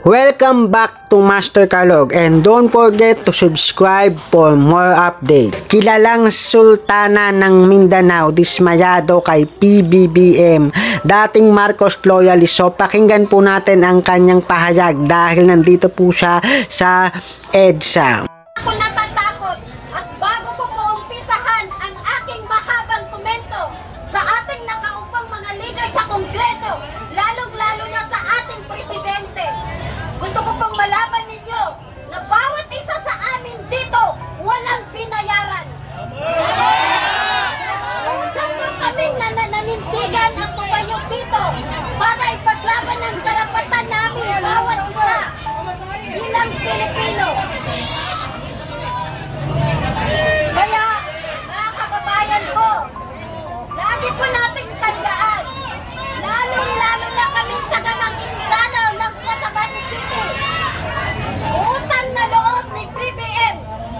Welcome back to Master Kalog and don't forget to subscribe for more update. Kilalang sultana ng Mindanao dismayado kay PBBM, dating Marcos loyalist. So pakinggan po natin ang kanyang pahayag dahil nandito po siya sa EDSA. Ako natatakot at bago ko po umpisahan ang aking mahabang komento sa ating nakaupang mga leader sa Kongreso, lalong-lalo na sa ating presidente. Gusto ko pong malaman ninyo na bawat isa sa amin dito walang binayaran. Usap mo kaming nanindigan at tumayo dito para ipaglaban ang karapatan namin bawat isa bilang Pilipino. Kaya, mga kababayan ko, lagi po nating tandaan, lalong-lalo na kaming taga-Maguindanao ng Cotabato City. Utang na loob ni BBM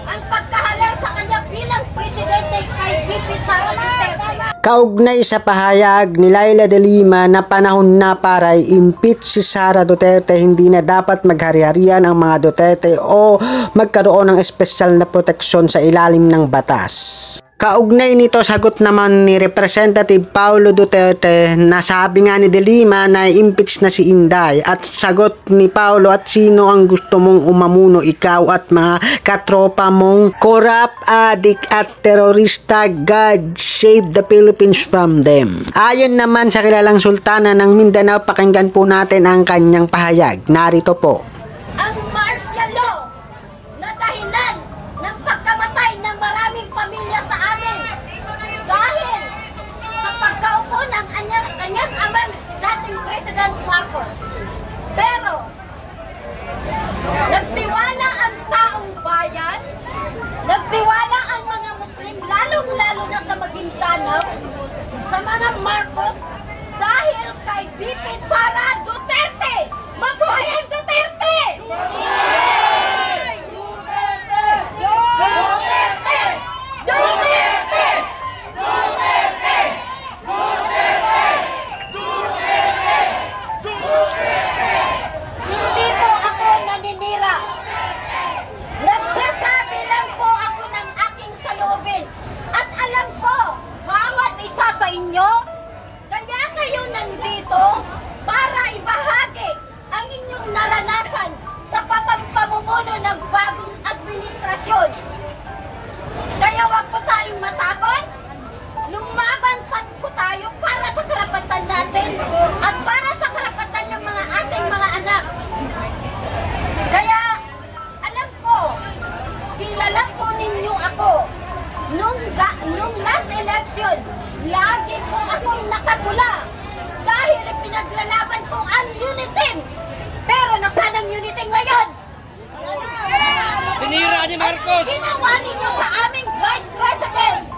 ang pagkahalal sa kanya bilang presidente kay VP Sara Duterte. Kaugnay sa pahayag ni Leila de Lima na panahon na para i-impeach si Sara Duterte, hindi na dapat maghari-harian ang mga Duterte o magkaroon ng espesyal na proteksyon sa ilalim ng batas. Kaugnay nito, sagot naman ni Representative Paulo Duterte na sabi nga ni De Lima na impeach na si Inday, at sagot ni Paulo, at sino ang gusto mong umamuno, ikaw at mga katropa mong corrupt, addict at terorista? God save the Philippines from them. Ayon naman sa kilalang sultana ng Mindanao, pakinggan po natin ang kanyang pahayag. Narito po. Ang martial law na dahilan ng pagkamatay ng maraming pamilya sa amin dahil sa pagkaupo ng kanyang amang dating President Marcos. Pero nagtiwala ang taong bayan, nagtiwala ang mga Muslim, lalong-lalo na sa Maguindanao, sa mga Marcos dahil kay VP Sara Duterte. Mabuhay ang Duterte! Hindi po ako naninira. Nagsasabi lang po ako ng aking saloobin. At alam ko, bawat isa sa inyo, kaya kayo nandito para ibahagi ang inyong naranasan sa pamumuno ng bagong administrasyon. Kaya wag po tayong matakot. Lumaban po tayo para sa karapatan natin at para sa karapatan ng mga ating mga anak. Kaya alam ko, kilala po ninyo ako. Nung last election, lagi po akong nakatula dahil pinaglalaban ko ang Uniting. Pero nasaan ang Uniting ngayon? Sinira ni Marcos! Ginawa ninyo sa aming Vice President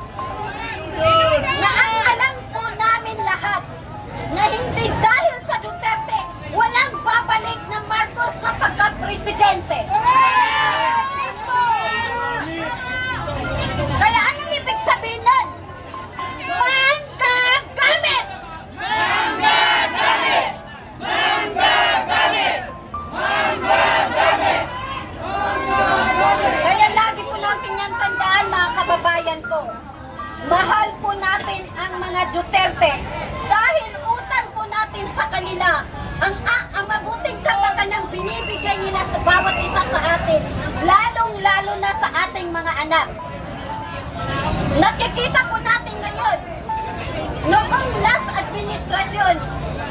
na ang alam po namin lahat na hindi dahil sa Duterte walang babalik na Marcos sa pagka-presidente. Kaya anong ibig sabihin nun? Manggagamit! Manggagamit! Manggagamit! Manggagamit! Kaya lagi po natin yung tandaan, mga kababayan ko. Mahal po natin ang mga Duterte dahil utang po natin sa kanila ang mabuting kapaganang binibigay nila sa bawat isa sa atin, lalong-lalo na sa ating mga anak. Nakikita po natin ngayon, noong last administrasyon,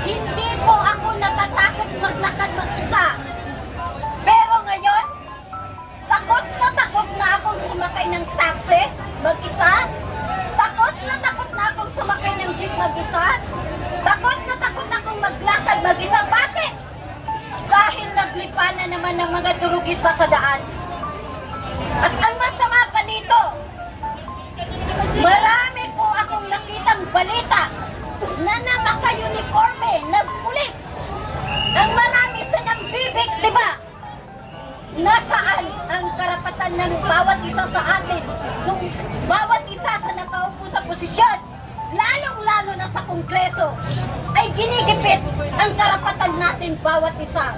hindi po ako natatakot maglakad mag-isa. Pero ngayon, takot na akong sumakay ng taxi mag-isa. Takot na akong sumakay ng jeep mag-isa. Takot na akong maglakad mag-isa. Bakit? Dahil naglipa na naman ng mga turugista sa daan. At ang masama pa dito, marami po akong nakitang balita na namaka-uniforme, nagpulis. Ang marami sa nambibiktima. Nasaan ang karapatan ng bawat isa sa atin? Kung bawat isa sa nakaupo sa posisyon, lalong-lalo na sa Kongreso, ay ginigipit ang karapatan natin bawat isa.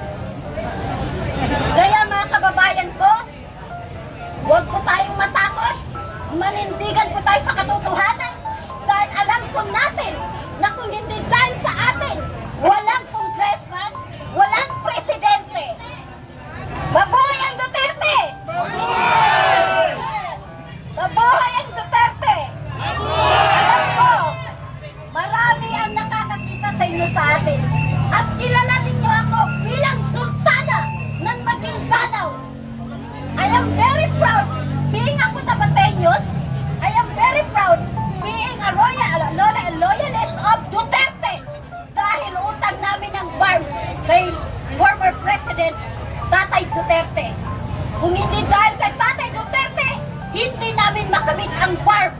Kung hindi dahil kay Tatay Duterte, hindi namin makamit ang farm.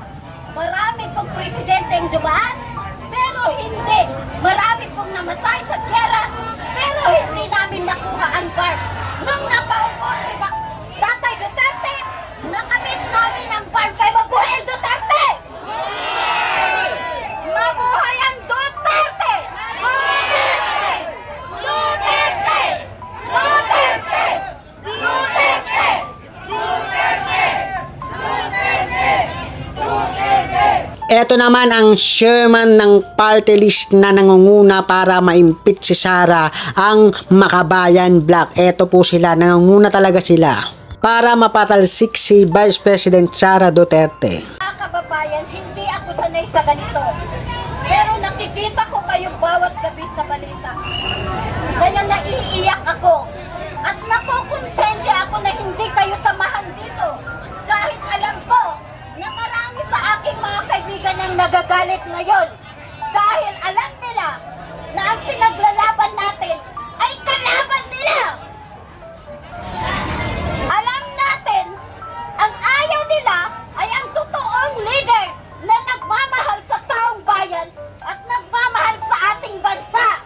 Marami pong presidente ang dumaan, pero hindi. Marami pong namatay sa gyera, pero hindi namin nakuha ang farm. Nung napaupo si Tatay Duterte, nakamit namin ang farm kay mabuhay ang Duterte! Mabuhay ang Duterte! Duterte! Duterte! Duterte! Duterte! Ito naman ang chairman ng party list na nangunguna para ma-impeach si Sara, ang Makabayan Black. Ito po sila, nangunguna talaga sila para mapatalsik si Vice President Sara Duterte. Mga kababayan, hindi ako sanay sa ganito. Pero nakikita ko kayo bawat gabi sa balita. Kaya naiiyak ako. At nakukonsensya ako na hindi kayo samahan dito. Kahit alam ko na marami sa aking mga kaibigan ang nagagalit ngayon. Dahil alam nila na ang pinaglalaban natin ay kalaban nila. Alam natin, ang ayaw nila ay ang totoong leader na nagmamahal sa taong bayan at nagmamahal sa ating bansa.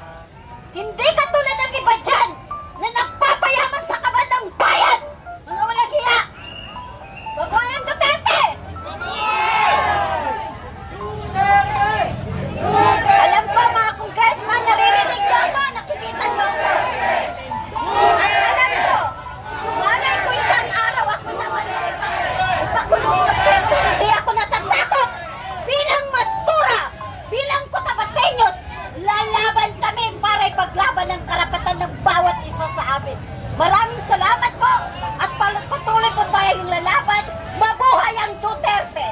Hindi katulad ng iba dyan na nagpapayaman sa kaban ng bayan. Mga walang hiya. Babayang Duterte! Alam ko mga congressman, naririnig niyo ako, nakikita niyo ako. At alam ko, malay ko isang araw ako naman ipakulong ko, pero hindi ako natatakot. Bilang mastura, bilang Cotabateños, lalaban kami para ipaglaban ang karapatan ng bawat isa sa amin. Maraming salamat po at patuloy po tayong lalaban. Mabuhay ang Duterte!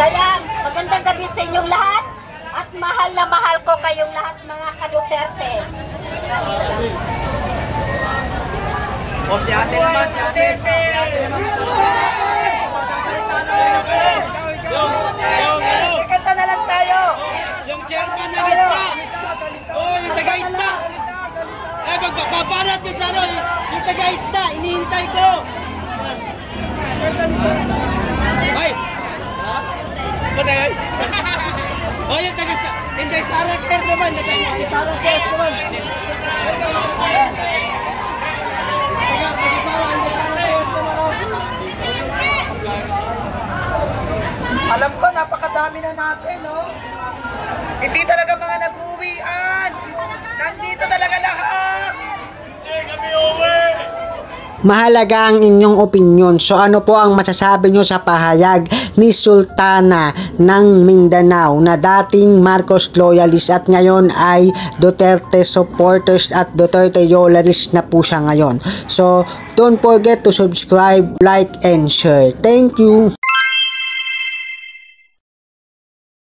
Kaya magandang gabi sa inyong lahat at mahal na mahal ko kayong lahat mga ka-Duterte. O si ate naman, si ate. Kanta na lang tayo. Yung chairman ng ISTA. Oh, yung taga-ISTA. Eh, magpaparat yung saro. Yung taga-ISTA, inihintay ko. Ay! Patay! Oh, yung taga-ISTA. Hindi, Sara Care naman. Si Sara Care naman. Alam ko, napakadami na natin, no? Hindi talaga mga nag-uwian. Nandito talaga lahat. Kami uwi. Mahalaga ang inyong opinyon. So ano po ang masasabi nyo sa pahayag ni Sultana ng Mindanao na dating Marcos loyalist at ngayon ay Duterte supporters at Duterte loyalist na po siya ngayon. So don't forget to subscribe, like, and share. Thank you!